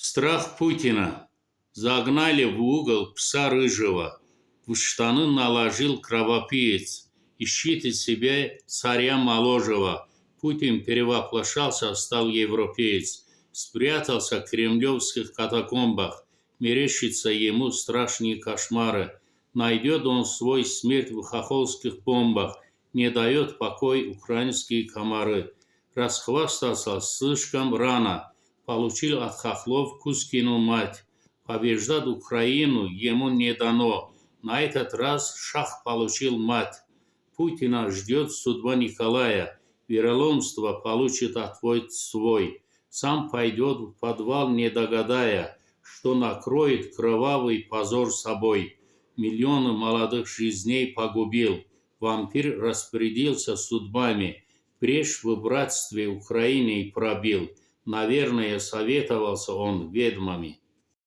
Страх Путина. Загнали в угол пса рыжего, в штаны наложил кровопиец, ищет из себя царя моложего. Путин перевоплощался, стал европеец, спрятался в кремлевских катакомбах, мерещится ему страшные кошмары. Найдет он свой смерть в хохолских бомбах, не дает покой украинские комары. Расхвастался слишком рано, получил от хохлов Кузькину мать. Побеждать Украину ему не дано, на этот раз шах получил мать. Путина ждет судьба Николая, вероломство получит ответ свой. Сам пойдет в подвал, не догадая, что накроет кровавый позор собой. Миллионы молодых жизней погубил, вампир распорядился судьбами, брешь в братстве Украины пробил. Наверное, советовался он ведьмами.